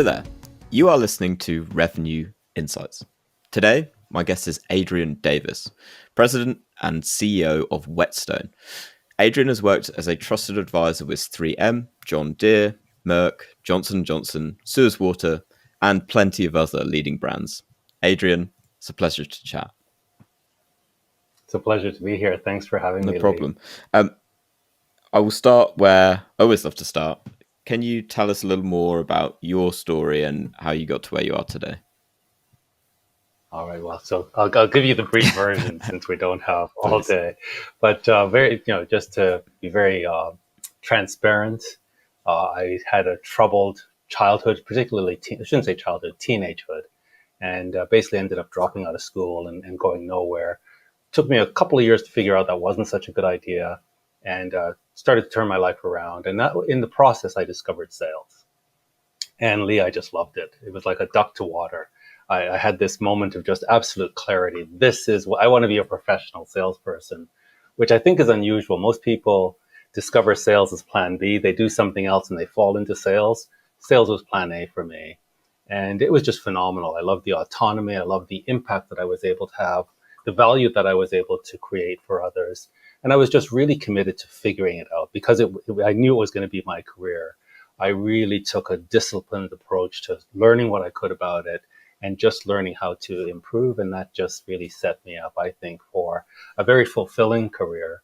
Hello there. You are listening to Revenue Insights. Today, my guest is Adrian Davis, President and CEO of Whetstone. Adrian has worked as a trusted advisor with 3M, John Deere, Merck, Johnson & Johnson, Suez Water, and plenty of other leading brands. Adrian, it's a pleasure to chat. It's a pleasure to be here. Thanks for having me. No problem. I will start where I always love to start. Can you tell us a little more about your story and how you got to where you are today? All right. Well, so I'll give you the brief version since we don't have all Please. day. But just to be very transparent, I had a troubled childhood, particularly I shouldn't say childhood, teenagehood, and basically ended up dropping out of school and going nowhere. Took me a couple of years to figure out that wasn't such a good idea, and started to turn my life around. And that, in the process, I discovered sales. And Lee, I just loved it. It was like a duck to water. I had this moment of just absolute clarity. This is what I want to be, a professional salesperson, which I think is unusual. Most people discover sales as plan B. They do something else and they fall into sales. Sales was plan A for me. And it was just phenomenal. I loved the autonomy. I loved the impact that I was able to have, the value that I was able to create for others. And I was just really committed to figuring it out because I knew it was going to be my career. I really took a disciplined approach to learning what I could about it and just learning how to improve. And that just really set me up, I think, for a very fulfilling career.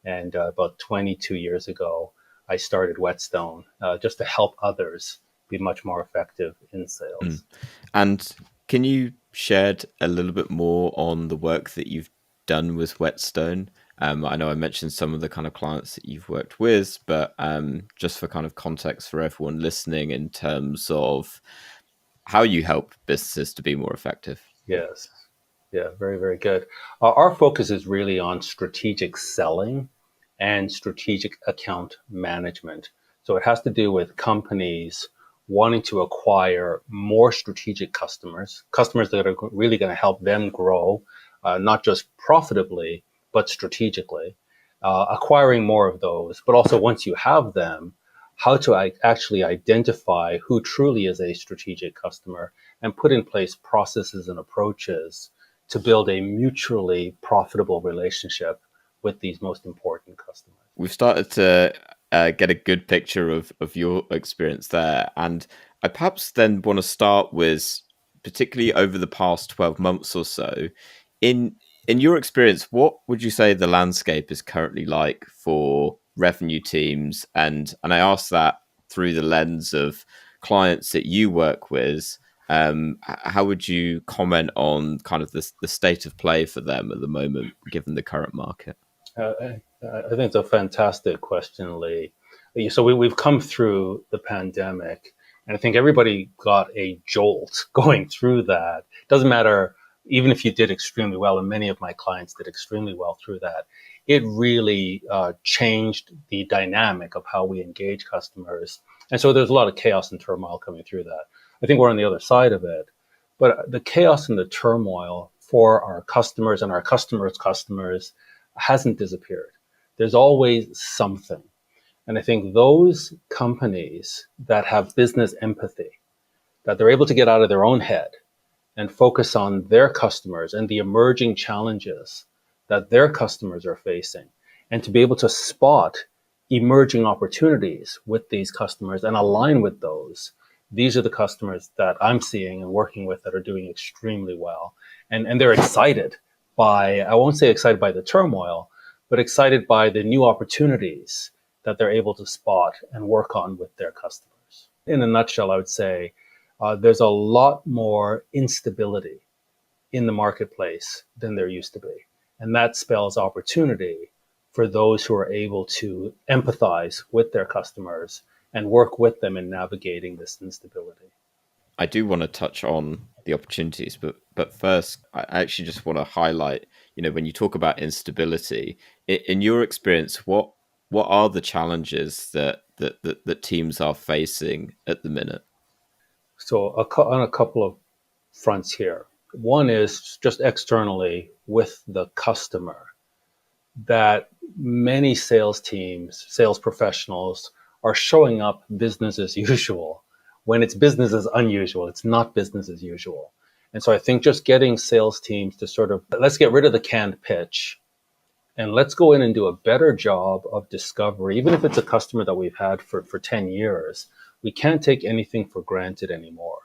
And about 22 years ago, I started Whetstone just to help others be much more effective in sales. And can you shed a little bit more on the work that you've done with Whetstone? I know I mentioned some of the kind of clients that you've worked with, but just for kind of context for everyone listening in terms of how you help businesses to be more effective. Yes. Yeah, very, very good. Our focus is really on strategic selling and strategic account management. So it has to do with companies wanting to acquire more strategic customers that are really going to help them grow, not just profitably, but strategically, acquiring more of those. But also once you have them, how to actually identify who truly is a strategic customer and put in place processes and approaches to build a mutually profitable relationship with these most important customers. We've started to get a good picture of your experience there. And I perhaps then want to start with, particularly over the past 12 months or so, in your experience, what would you say the landscape is currently like for revenue teams? And I ask that through the lens of clients that you work with. How would you comment on kind of the state of play for them at the moment, given the current market? I think it's a fantastic question, Lee. So we've come through the pandemic, and I think everybody got a jolt going through that. Doesn't matter, even if you did extremely well, and many of my clients did extremely well through that, it really changed the dynamic of how we engage customers. And so there's a lot of chaos and turmoil coming through that. I think we're on the other side of it. But the chaos and the turmoil for our customers and our customers' customers hasn't disappeared. There's always something. And I think those companies that have business empathy, that they're able to get out of their own head and focus on their customers and the emerging challenges that their customers are facing, and to be able to spot emerging opportunities with these customers and align with those. These are the customers that I'm seeing and working with that are doing extremely well. And they're excited by, I won't say excited by the turmoil, but excited by the new opportunities that they're able to spot and work on with their customers. In a nutshell, I would say there's a lot more instability in the marketplace than there used to be. And that spells opportunity for those who are able to empathize with their customers and work with them in navigating this instability. I do want to touch on the opportunities, but first, I actually just want to highlight, when you talk about instability, in your experience, what are the challenges that teams are facing at the minute? So on a couple of fronts here. One is just externally with the customer, that many sales teams, sales professionals are showing up business as usual when it's business as unusual. It's not business as usual. And so I think just getting sales teams to sort of, let's get rid of the canned pitch and let's go in and do a better job of discovery. Even if it's a customer that we've had for 10 years, we can't take anything for granted anymore.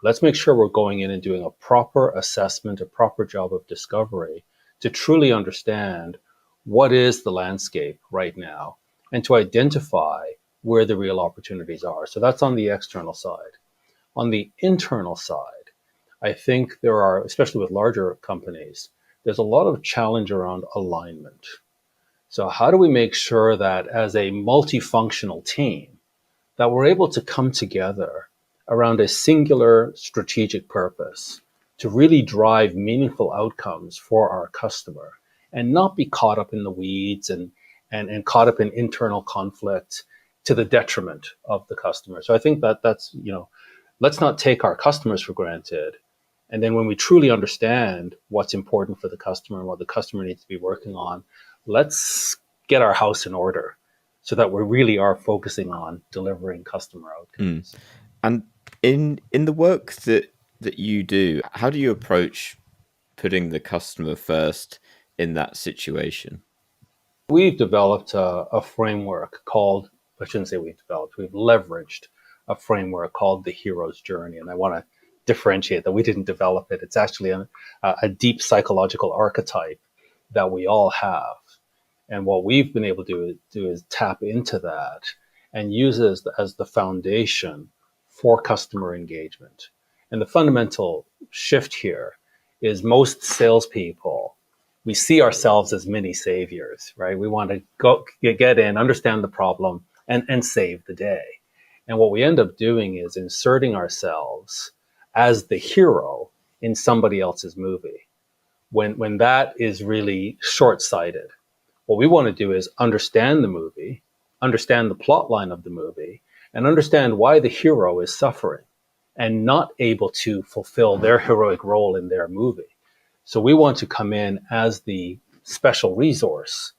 Let's make sure we're going in and doing a proper assessment, a proper job of discovery to truly understand what is the landscape right now and to identify where the real opportunities are. So that's on the external side. On the internal side, I think there are, especially with larger companies, there's a lot of challenge around alignment. So how do we make sure that as a multifunctional team, that we're able to come together around a singular strategic purpose to really drive meaningful outcomes for our customer and not be caught up in the weeds and caught up in internal conflict to the detriment of the customer. So I think that's, let's not take our customers for granted. And then when we truly understand what's important for the customer and what the customer needs to be working on, let's get our house in order so that we really are focusing on delivering customer outcomes. And in the work that you do, how do you approach putting the customer first in that situation? We've developed a framework called, I shouldn't say we've leveraged a framework called the hero's journey. And I want to differentiate that we didn't develop it. It's actually a deep psychological archetype that we all have. And what we've been able to do is tap into that and use it as the foundation for customer engagement. And the fundamental shift here is most salespeople, we see ourselves as mini saviors, right? We want to go get in, understand the problem, and save the day. And what we end up doing is inserting ourselves as the hero in somebody else's movie. When that is really short-sighted, what we want to do is understand the movie, understand the plot line of the movie, and understand why the hero is suffering and not able to fulfill their heroic role in their movie. So we want to come in as the special resource,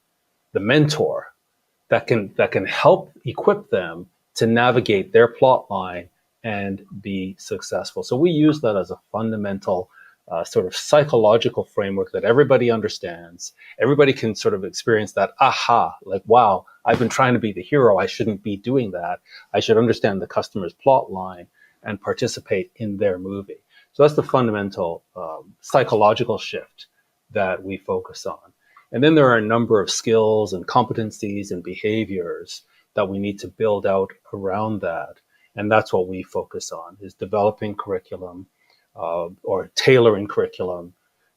the mentor that can help equip them to navigate their plot line and be successful. So we use that as a fundamental sort of psychological framework that everybody understands. Everybody can sort of experience that aha, like, wow, I've been trying to be the hero. I shouldn't be doing that. I should understand the customer's plot line and participate in their movie. So that's the fundamental psychological shift that we focus on. And then there are a number of skills and competencies and behaviors that we need to build out around that. And that's what we focus on, is developing curriculum or tailoring curriculum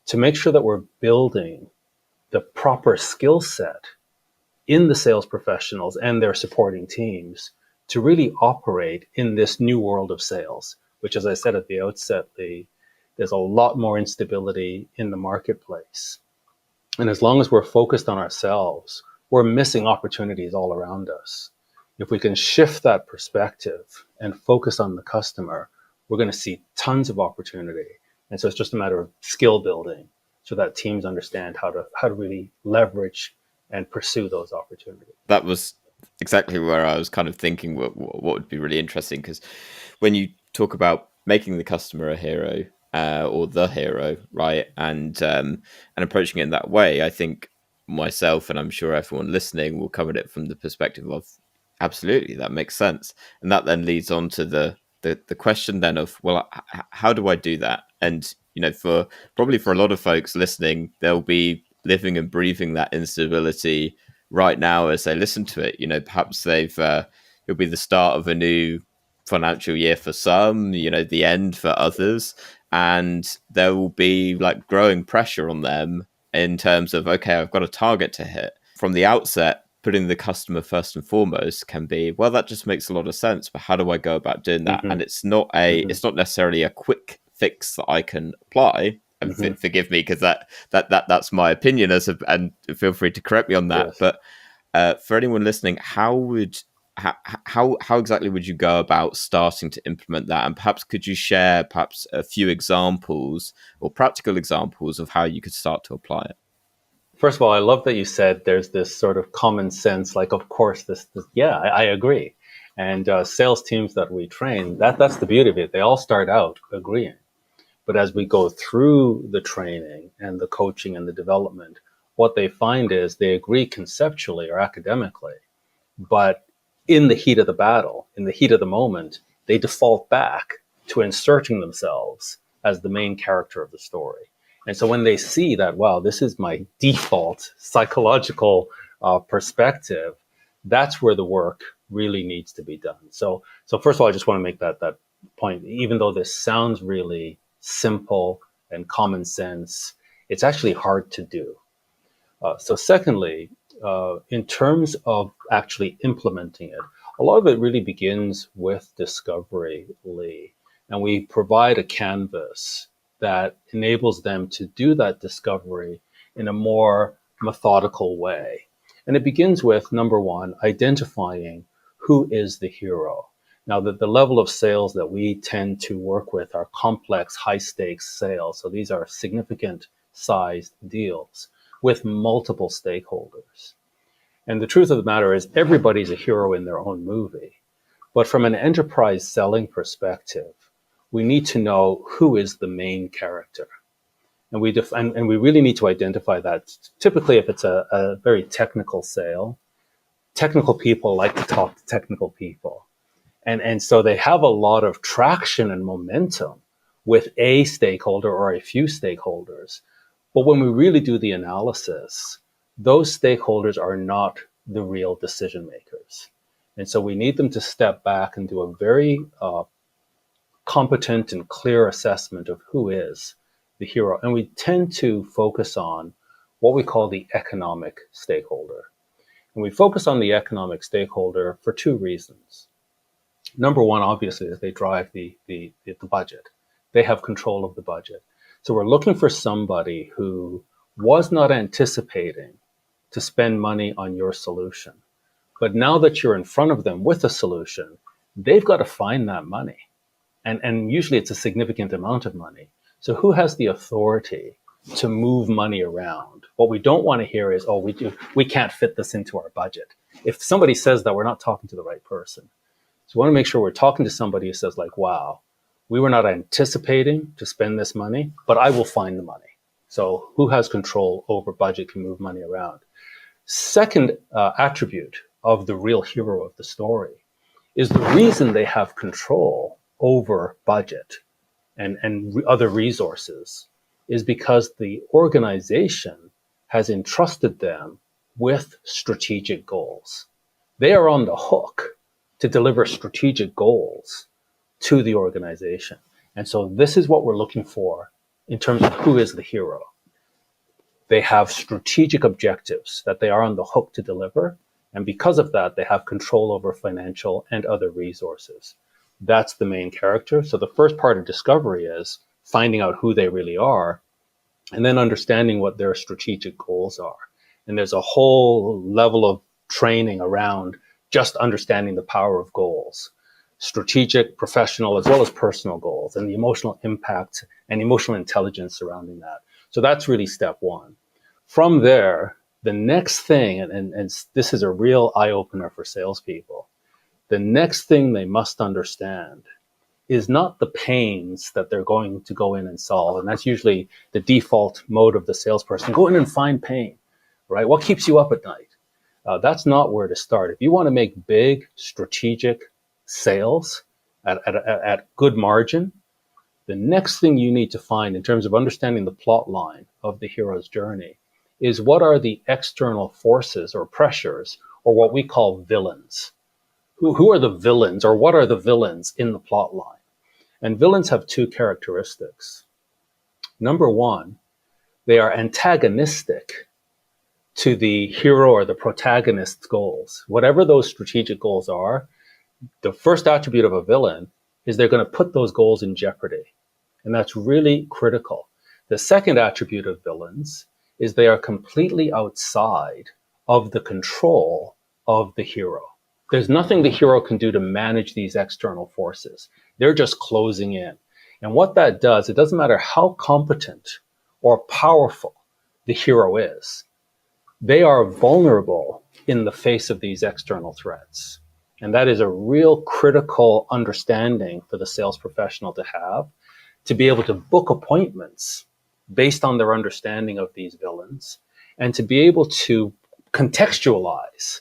to make sure that we're building the proper skill set in the sales professionals and their supporting teams to really operate in this new world of sales, which, as I said at the outset, there's a lot more instability in the marketplace. And as long as we're focused on ourselves, we're missing opportunities all around us. If we can shift that perspective and focus on the customer, we're going to see tons of opportunity. And so it's just a matter of skill building so that teams understand how to really leverage and pursue those opportunities. That was exactly where I was kind of thinking what would be really interesting, because when you talk about making the customer a hero or the hero, right, and approaching it in that way, I think myself, and I'm sure everyone listening, will come at it from the perspective of absolutely, that makes sense. And that then leads on to the question then of, well, how do I do that? And for a lot of folks listening, they'll be living and breathing that instability right now as they listen to it. Perhaps it'll be the start of a new financial year for some, the end for others, and there will be like growing pressure on them in terms of, okay, I've got a target to hit. From the outset, putting the customer first and foremost can be, well, that just makes a lot of sense, but how do I go about doing that? Mm-hmm. And it's not necessarily a quick fix that I can apply. And mm-hmm. Forgive me, because that's my opinion, and feel free to correct me on that. Yes. But for anyone listening, how exactly would you go about starting to implement that? And perhaps could you share a few examples or practical examples of how you could start to apply it? First of all, I love that you said there's this sort of common sense, like, of course, this yeah, I agree. And sales teams that we train, that's the beauty of it. They all start out agreeing. But as we go through the training and the coaching and the development, what they find is they agree conceptually or academically, but in the heat of the battle, in the heat of the moment, they default back to inserting themselves as the main character of the story. And so when they see that, wow, this is my default psychological perspective, that's where the work really needs to be done. So first of all, I just want to make that point. Even though this sounds really simple and common sense, it's actually hard to do. So secondly, in terms of actually implementing it, a lot of it really begins with discovery, Lee. And we provide a canvas that enables them to do that discovery in a more methodical way. And it begins with, number one, identifying who is the hero. Now, the level of sales that we tend to work with are complex, high-stakes sales. So these are significant sized deals with multiple stakeholders. And the truth of the matter is everybody's a hero in their own movie. But from an enterprise selling perspective, we need to know who is the main character. And we really need to identify that. Typically, if it's a very technical sale, technical people like to talk to technical people. And so they have a lot of traction and momentum with a stakeholder or a few stakeholders. But when we really do the analysis, those stakeholders are not the real decision makers. And so we need them to step back and do a very competent and clear assessment of who is the hero. And we tend to focus on what we call the economic stakeholder. And we focus on the economic stakeholder for two reasons. Number one, obviously, is they drive the budget. They have control of the budget. So we're looking for somebody who was not anticipating to spend money on your solution. But now that you're in front of them with a solution, they've got to find that money. And usually it's a significant amount of money. So who has the authority to move money around? What we don't want to hear is, oh, we can't fit this into our budget. If somebody says that, we're not talking to the right person. So we want to make sure we're talking to somebody who says like, wow, we were not anticipating to spend this money, but I will find the money. So who has control over budget, can move money around? Second attribute of the real hero of the story is the reason they have control over budget and other resources is because the organization has entrusted them with strategic goals. They are on the hook to deliver strategic goals to the organization. And so this is what we're looking for in terms of who is the hero. They have strategic objectives that they are on the hook to deliver. And because of that, they have control over financial and other resources. That's the main character. So the first part of discovery is finding out who they really are and then understanding what their strategic goals are. And there's a whole level of training around just understanding the power of goals, strategic, professional, as well as personal goals, and the emotional impact and emotional intelligence surrounding that. So that's really step one. From there, the next thing, and this is a real eye-opener for salespeople, the next thing they must understand is not the pains that they're going to go in and solve. And that's usually the default mode of the salesperson. Go in and find pain, right? What keeps you up at night? That's not where to start. If you want to make big strategic sales at good margin, the next thing you need to find in terms of understanding the plot line of the hero's journey is what are the external forces or pressures or what we call villains. Who are the villains or what are the villains in the plot line? And villains have two characteristics. Number one, they are antagonistic to the hero or the protagonist's goals. Whatever those strategic goals are, the first attribute of a villain is they're going to put those goals in jeopardy. And that's really critical. The second attribute of villains is they are completely outside of the control of the hero. There's nothing the hero can do to manage these external forces. They're just closing in. And what that does, it doesn't matter how competent or powerful the hero is, they are vulnerable in the face of these external threats. And that is a real critical understanding for the sales professional to have, to be able to book appointments based on their understanding of these villains, and to be able to contextualize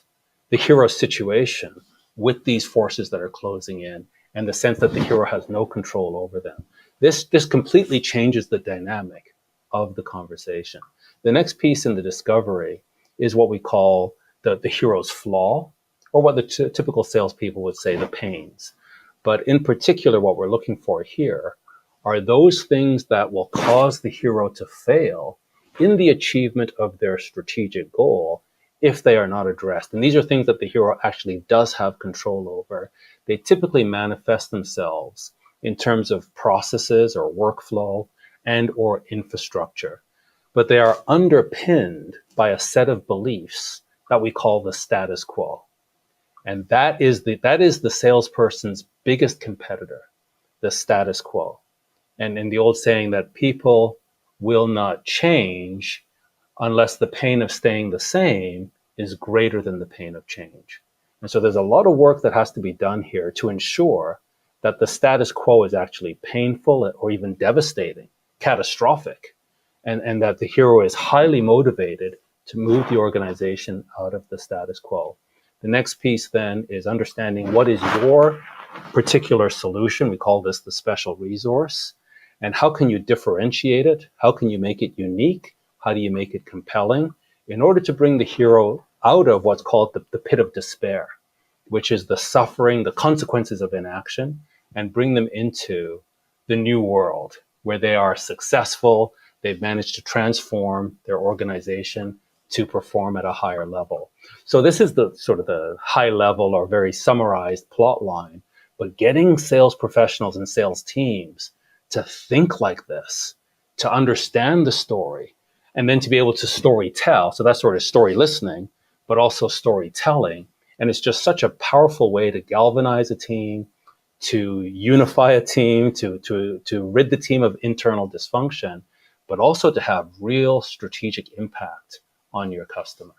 the hero's situation with these forces that are closing in, and the sense that the hero has no control over them. This completely changes the dynamic of the conversation. The next piece in the discovery is what we call the hero's flaw, or what the typical salespeople would say, the pains. But in particular, what we're looking for here are those things that will cause the hero to fail in the achievement of their strategic goal if they are not addressed. And these are things that the hero actually does have control over. They typically manifest themselves in terms of processes or workflow and or infrastructure. But they are underpinned by a set of beliefs that we call the status quo. And that is the salesperson's biggest competitor, the status quo. And in the old saying that people will not change unless the pain of staying the same is greater than the pain of change. And so there's a lot of work that has to be done here to ensure that the status quo is actually painful or even devastating, catastrophic, and that the hero is highly motivated to move the organization out of the status quo. The next piece then is understanding what is your particular solution. We call this the special resource. And how can you differentiate it? How can you make it unique? How do you make it compelling in order to bring the hero out of what's called the pit of despair, which is the suffering, the consequences of inaction, and bring them into the new world where they are successful, they've managed to transform their organization to perform at a higher level. So this is the sort of the high level or very summarized plot line, but getting sales professionals and sales teams to think like this, to understand the story, and then to be able to story tell. So that's sort of story listening, but also storytelling. And it's just such a powerful way to galvanize a team, to unify a team, to rid the team of internal dysfunction, but also to have real strategic impact on your customer.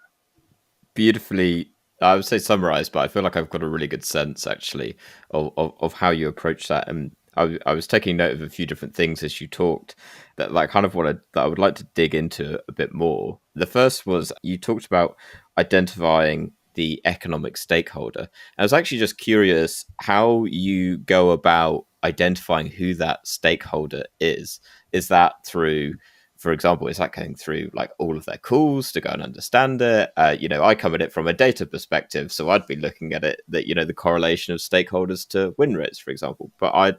Beautifully, I would say summarized, but I feel like I've got a really good sense actually of how you approach that. And I was taking note of a few different things as you talked that like kind of that I would like to dig into a bit more. The first was you talked about identifying the economic stakeholder. I was actually just curious how you go about identifying who that stakeholder is. Is that through, for example, is that going through like all of their calls to go and understand it? I come at it from a data perspective, so I'd be looking at it that, the correlation of stakeholders to win rates, for example. But I'd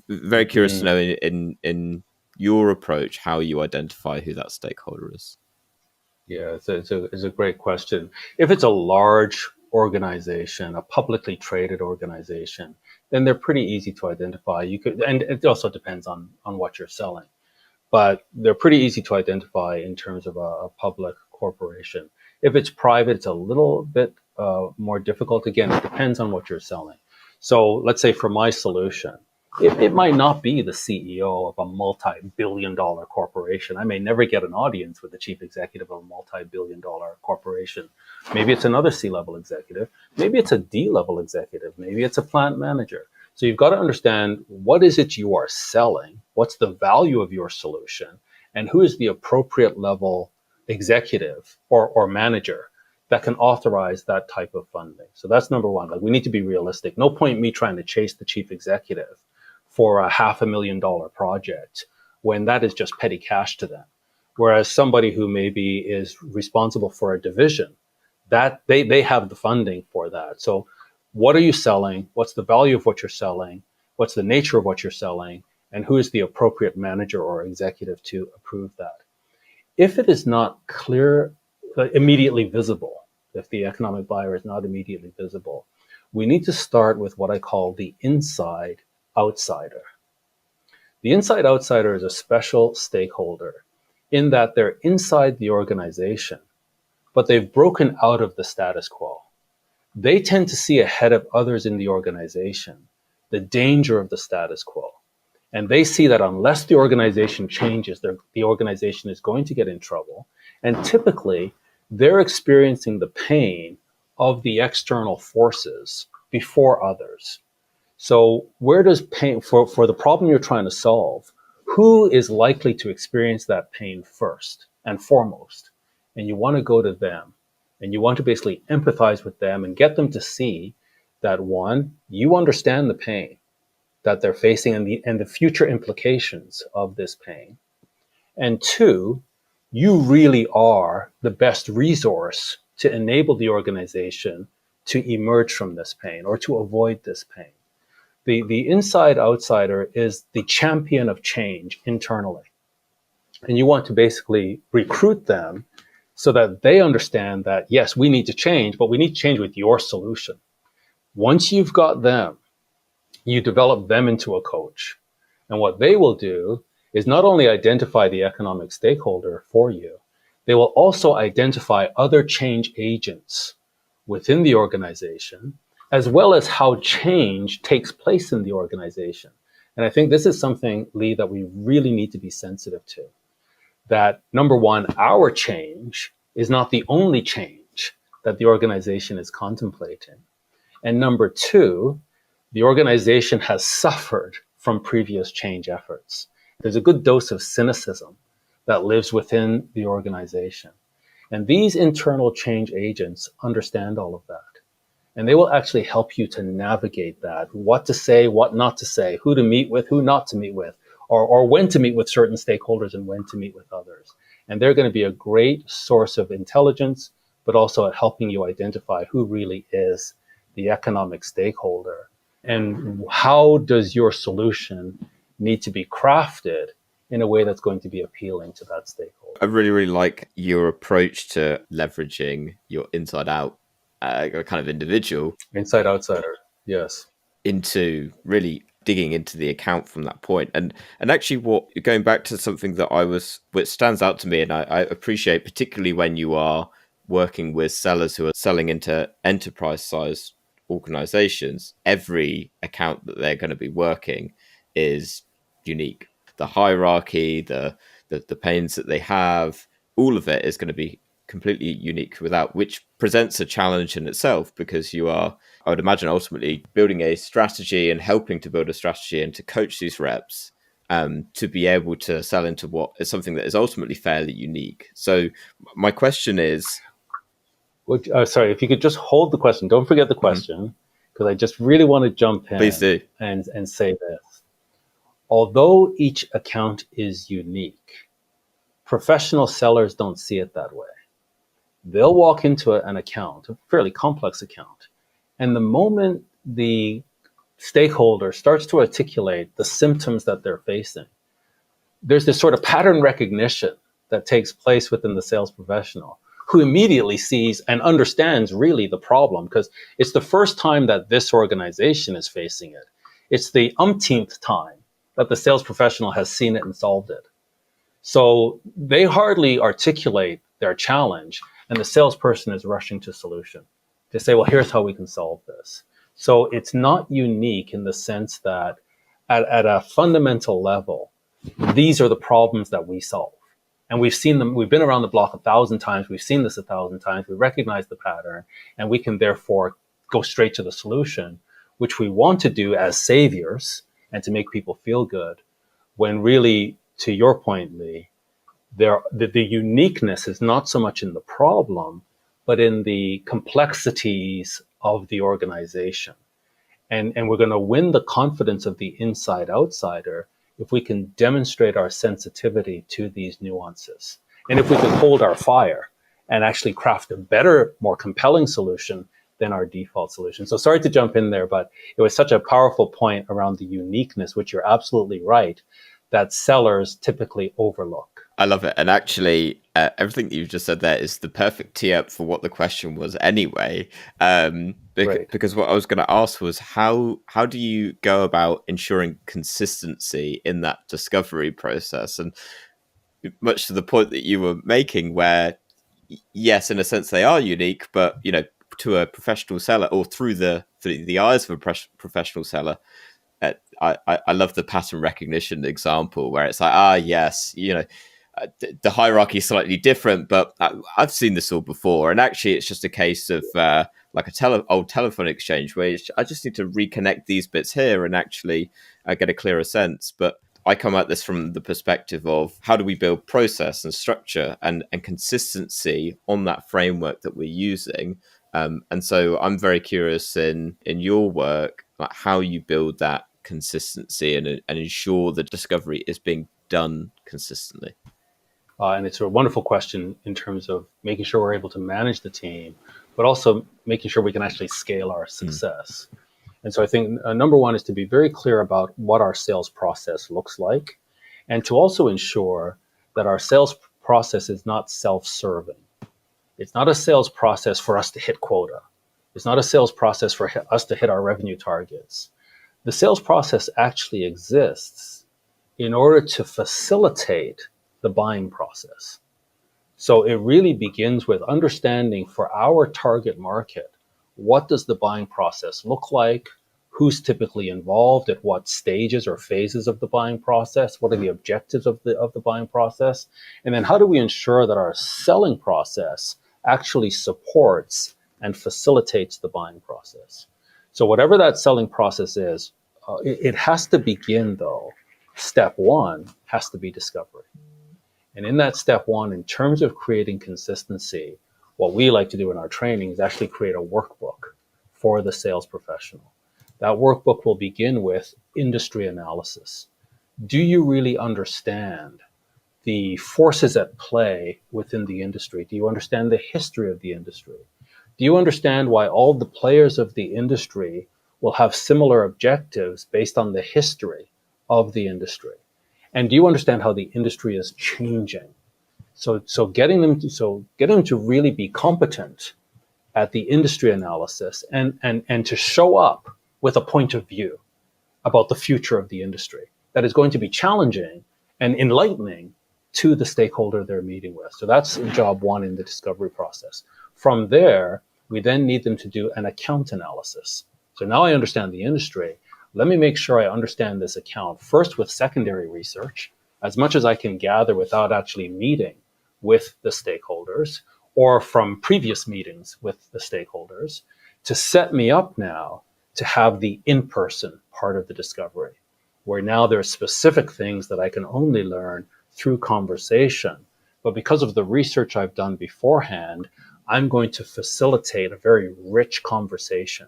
very curious to know in your approach how you identify who that stakeholder is. Yeah, it's a great question. If it's a large organization, a publicly traded organization, then they're pretty easy to identify. And it also depends on what you're selling, but they're pretty easy to identify in terms of a public corporation. If it's private, it's a little bit more difficult. Again, it depends on what you're selling. So let's say for my solution, it might not be the CEO of a multi-billion-dollar corporation. I may never get an audience with the chief executive of a multi-billion-dollar corporation. Maybe it's another C-level executive. Maybe it's a D-level executive. Maybe it's a plant manager. So you've got to understand what is it you are selling, what's the value of your solution, and who is the appropriate level executive or manager that can authorize that type of funding. So that's number one. Like, we need to be realistic. No point me trying to chase the chief executive for a $500,000 project when that is just petty cash to them. Whereas somebody who maybe is responsible for a division, that they have the funding for that. So what are you selling? What's the value of what you're selling? What's the nature of what you're selling? And who is the appropriate manager or executive to approve that? If it is not clear, immediately visible, if the economic buyer is not immediately visible, we need to start with what I call the inside outsider. The inside outsider is a special stakeholder in that they're inside the organization, but they've broken out of the status quo. They tend to see ahead of others in the organization the danger of the status quo. And they see that unless the organization changes, the organization is going to get in trouble. And typically, they're experiencing the pain of the external forces before others. So where does pain, for the problem you're trying to solve, who is likely to experience that pain first and foremost? And you want to go to them, and you want to basically empathize with them and get them to see that, one, you understand the pain that they're facing and the future implications of this pain. And two, you really are the best resource to enable the organization to emerge from this pain or to avoid this pain. The inside outsider is the champion of change internally. And you want to basically recruit them so that they understand that, yes, we need to change, but we need to change with your solution. Once you've got them, you develop them into a coach. And what they will do is not only identify the economic stakeholder for you, they will also identify other change agents within the organization, as well as how change takes place in the organization. And I think this is something, Lee, that we really need to be sensitive to. That number one, our change is not the only change that the organization is contemplating. And number two, the organization has suffered from previous change efforts. There's a good dose of cynicism that lives within the organization. And these internal change agents understand all of that. And they will actually help you to navigate that, what to say, what not to say, who to meet with, who not to meet with, or when to meet with certain stakeholders and when to meet with others. And they're going to be a great source of intelligence, but also at helping you identify who really is the economic stakeholder and how does your solution need to be crafted in a way that's going to be appealing to that stakeholder. I really, really like your approach to leveraging your inside out kind of individual. Inside outsider, yes. Into really digging into the account from that point. And actually what going back to something that which stands out to me, and I appreciate particularly when you are working with sellers who are selling into enterprise size organizations, every account that they're going to be working is unique. The hierarchy, the pains that they have, all of it is going to be completely unique which presents a challenge in itself, because you are, I would imagine, ultimately building a strategy and helping to build a strategy and to coach these reps to be able to sell into what is something that is ultimately fairly unique. So my question is... sorry, if you could just hold the question. Don't forget the question, because I just really want to jump in. Please do. And say this. Although each account is unique, professional sellers don't see it that way. They'll walk into an account, a fairly complex account, and the moment the stakeholder starts to articulate the symptoms that they're facing, there's this sort of pattern recognition that takes place within the sales professional, who immediately sees and understands really the problem, because it's the first time that this organization is facing it. It's the umpteenth time that the sales professional has seen it and solved it. So they hardly articulate their challenge, and the salesperson is rushing to solution to say, well, here's how we can solve this. So it's not unique in the sense that at a fundamental level, these are the problems that we solve. And we've seen them, we've been around the block 1,000 times, we've seen this 1,000 times, we recognize the pattern, and we can therefore go straight to the solution, which we want to do as saviors and to make people feel good, when really, to your point, Lee, the uniqueness is not so much in the problem, but in the complexities of the organization. And we're going to win the confidence of the inside outsider if we can demonstrate our sensitivity to these nuances. And if we can hold our fire and actually craft a better, more compelling solution than our default solution. So sorry to jump in there, but it was such a powerful point around the uniqueness, which you're absolutely right, that sellers typically overlook. I love it. And actually, everything that you've just said there is the perfect tee up for what the question was anyway. Because what I was going to ask was, how do you go about ensuring consistency in that discovery process? And much to the point that you were making, where, yes, in a sense they are unique, but, you know, to a professional seller, or through the eyes of a professional seller, I love the pattern recognition example, where it's like, yes, you know, the hierarchy is slightly different, but I've seen this all before. And actually, it's just a case of like a old telephone exchange where I just need to reconnect these bits here and actually get a clearer sense. But I come at this from the perspective of how do we build process and structure and consistency on that framework that we're using. And so I'm very curious in your work, like how you build that consistency and ensure the discovery is being done consistently. And it's a wonderful question in terms of making sure we're able to manage the team, but also making sure we can actually scale our success. And so I think number one is to be very clear about what our sales process looks like, and to also ensure that our sales process is not self-serving. It's not a sales process for us to hit quota. It's not a sales process for us to hit our revenue targets. The sales process actually exists in order to facilitate the buying process. So it really begins with understanding for our target market, what does the buying process look like? Who's typically involved at what stages or phases of the buying process? What are the objectives of the buying process? And then how do we ensure that our selling process actually supports and facilitates the buying process? So whatever that selling process is, it has to begin though. Step one has to be discovery. And in that step one, in terms of creating consistency, what we like to do in our training is actually create a workbook for the sales professional. That workbook will begin with industry analysis. Do you really understand the forces at play within the industry? Do you understand the history of the industry? Do you understand why all the players of the industry will have similar objectives based on the history of the industry? And do you understand how the industry is changing? So getting them to really be competent at the industry analysis and to show up with a point of view about the future of the industry that is going to be challenging and enlightening to the stakeholder they're meeting with. So that's job one in the discovery process. From there, we then need them to do an account analysis. So now I understand the industry. Let me make sure I understand this account first with secondary research, as much as I can gather without actually meeting with the stakeholders or from previous meetings with the stakeholders, to set me up now to have the in-person part of the discovery, where now there are specific things that I can only learn through conversation. But because of the research I've done beforehand, I'm going to facilitate a very rich conversation.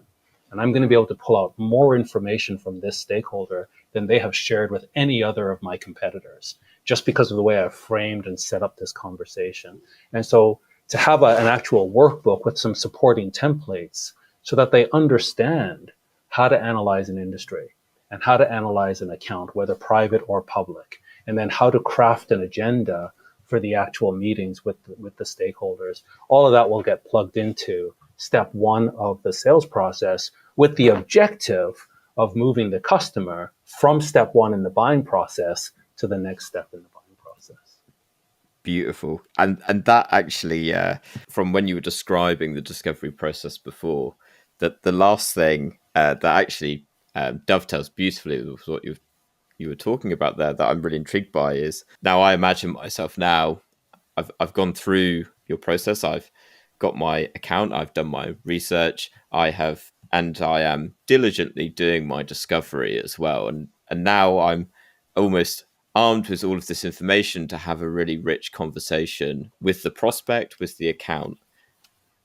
And I'm going to be able to pull out more information from this stakeholder than they have shared with any other of my competitors, just because of the way I've framed and set up this conversation. And so to have an actual workbook with some supporting templates so that they understand how to analyze an industry and how to analyze an account, whether private or public, and then how to craft an agenda for the actual meetings with the stakeholders. All of that will get plugged into step one of the sales process with the objective of moving the customer from step one in the buying process to the next step in the buying process. Beautiful. And that actually, from when you were describing the discovery process before, that the last thing that actually dovetails beautifully with what you were talking about there that I'm really intrigued by is, now I imagine myself now, I've gone through your process. I've got my account. I've done my research. I am diligently doing my discovery as well. And now I'm almost armed with all of this information to have a really rich conversation with the prospect, with the account.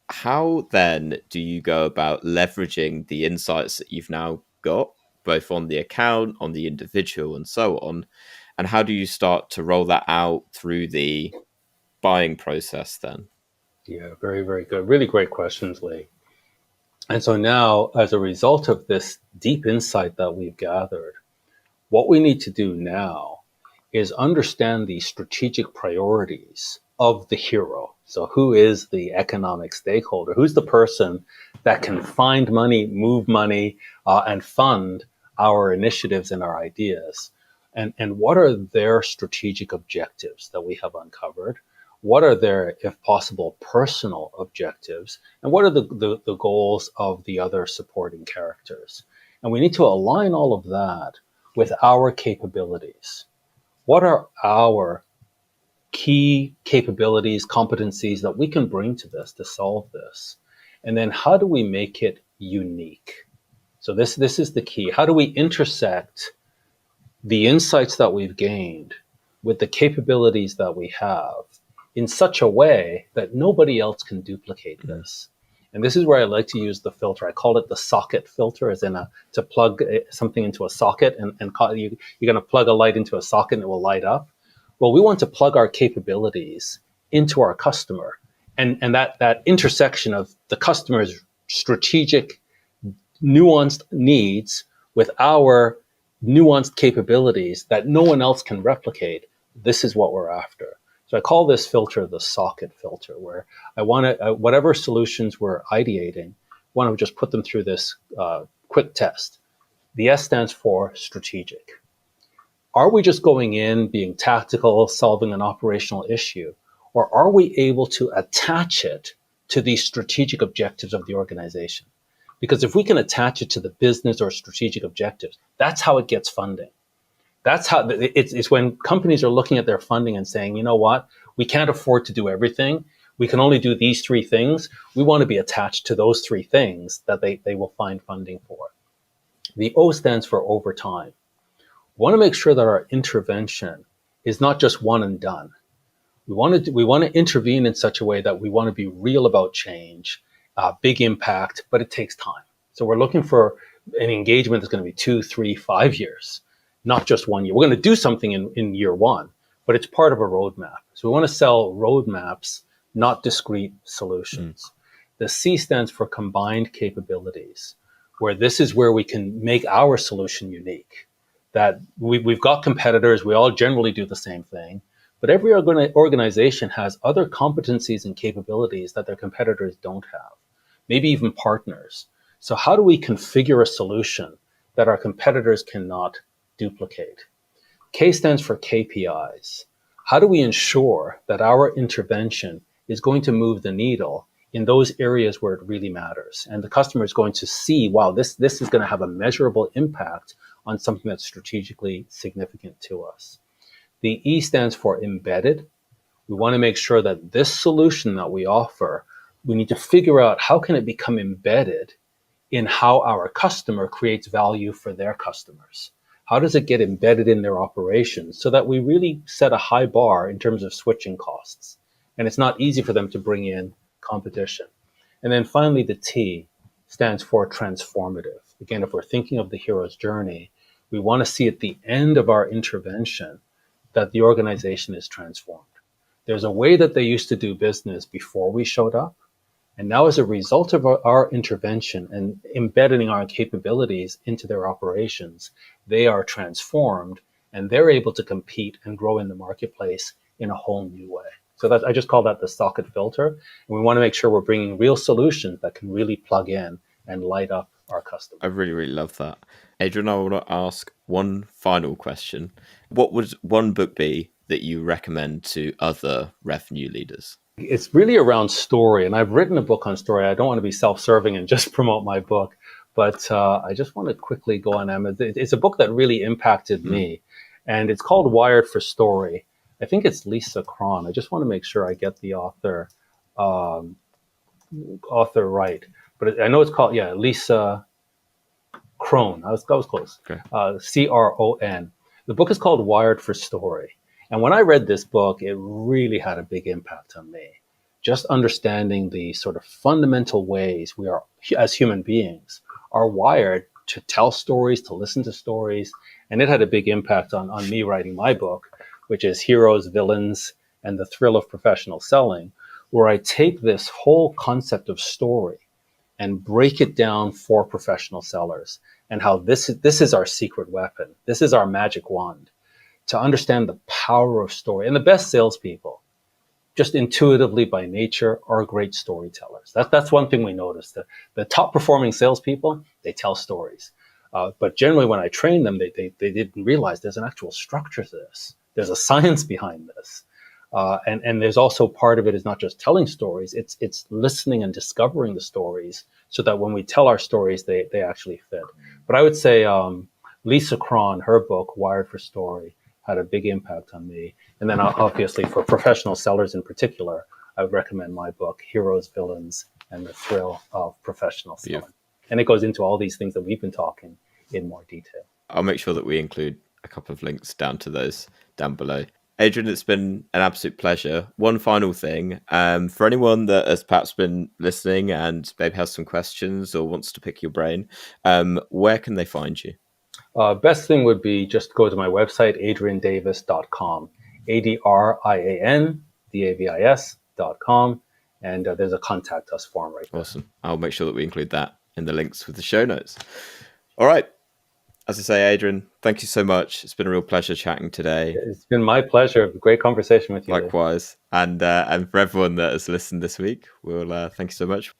How then do you go about leveraging the insights that you've now got, both on the account, on the individual, and so on? And how do you start to roll that out through the buying process then? Yeah, very, very good. Really great questions, Lee. And so now, as a result of this deep insight that we've gathered, what we need to do now is understand the strategic priorities of the hero. So who is the economic stakeholder? Who's the person that can find money, move money, and fund our initiatives and our ideas? And what are their strategic objectives that we have uncovered? What are their, if possible, personal objectives? And what are the goals of the other supporting characters? And we need to align all of that with our capabilities. What are our key capabilities, competencies that we can bring to this to solve this? And then how do we make it unique? So this is the key. How do we intersect the insights that we've gained with the capabilities that we have in such a way that nobody else can duplicate this? And this is where I like to use the filter. I call it the socket filter, as in to plug something into a socket, and you're going to plug a light into a socket and it will light up. Well, we want to plug our capabilities into our customer, and that intersection of the customer's strategic, nuanced needs with our nuanced capabilities that no one else can replicate. This is what we're after. So I call this filter the socket filter, where I want to, whatever solutions we're ideating, I want to just put them through this quick test. The S stands for strategic. Are we just going in, being tactical, solving an operational issue, or are we able to attach it to the strategic objectives of the organization? Because if we can attach it to the business or strategic objectives, that's how it gets funding. That's how it's when companies are looking at their funding and saying, you know what, we can't afford to do everything. We can only do these three things. We want to be attached to those three things that they will find funding for. The O stands for over time. We want to make sure that our intervention is not just one and done. We want to intervene in such a way that we want to be real about change, big impact, but it takes time. So we're looking for an engagement that's going to be 2, 3, 5 years, not just 1 year. We're going to do something in year one, but it's part of a roadmap. So we want to sell roadmaps, not discrete solutions. The C stands for combined capabilities, where this is where we can make our solution unique. That we've got competitors, we all generally do the same thing, but every organization has other competencies and capabilities that their competitors don't have, maybe even partners. So how do we configure a solution that our competitors cannot duplicate? K stands for KPIs. How do we ensure that our intervention is going to move the needle in those areas where it really matters? And the customer is going to see, wow, this is going to have a measurable impact on something that's strategically significant to us. The E stands for embedded. We want to make sure that this solution that we offer, we need to figure out how can it become embedded in how our customer creates value for their customers. How does it get embedded in their operations so that we really set a high bar in terms of switching costs? And it's not easy for them to bring in competition. And then finally, the T stands for transformative. Again, if we're thinking of the hero's journey, we want to see at the end of our intervention that the organization is transformed. There's a way that they used to do business before we showed up. And now as a result of our intervention and embedding our capabilities into their operations, they are transformed and they're able to compete and grow in the marketplace in a whole new way. So I just call that the socket filter. And we want to make sure we're bringing real solutions that can really plug in and light up our customers. I really, really love that. Adrian, I want to ask one final question. What would one book be that you recommend to other revenue leaders? It's really around story. And I've written a book on story. I don't want to be self-serving and just promote my book, but I just want to quickly go on Amazon. It's a book that really impacted me. And it's called Wired for Story. I think it's Lisa Cron. I just want to make sure I get the author right. But I know it's called, Lisa Cron. I was close. Okay. Cron. The book is called Wired for Story. And when I read this book, it really had a big impact on me. Just understanding the sort of fundamental ways we are, as human beings, are wired to tell stories, to listen to stories. And it had a big impact on me writing my book, which is Heroes, Villains, and the Thrill of Professional Selling, where I take this whole concept of story and break it down for professional sellers and how this is our secret weapon. This is our magic wand to understand the power of story. And the best salespeople, just intuitively by nature, are great storytellers. That's one thing we noticed. The top performing salespeople, they tell stories. But generally when I train them, they didn't realize there's an actual structure to this. There's a science behind this. And there's also part of it is not just telling stories, it's listening and discovering the stories so that when we tell our stories, they actually fit. But I would say Lisa Cron, her book, Wired for Story, had a big impact on me. And then obviously for professional sellers in particular, I would recommend my book, Heroes, Villains, and the thrill of professional selling. Beautiful. And it goes into all these things that we've been talking in more detail. I'll make sure that we include a couple of links down to those down below. Adrian, it's been an absolute pleasure. One final thing, for anyone that has perhaps been listening and maybe has some questions or wants to pick your brain, where can they find you? Best thing would be just go to my website, adriandavis.com, ADRIANDAVIS.com, and there's a contact us form right there. Awesome. I'll make sure that we include that in the links with the show notes. All right. As I say, Adrian, thank you so much. It's been a real pleasure chatting today. It's been my pleasure. Great conversation with you. Likewise. And for everyone that has listened this week, we'll thank you so much.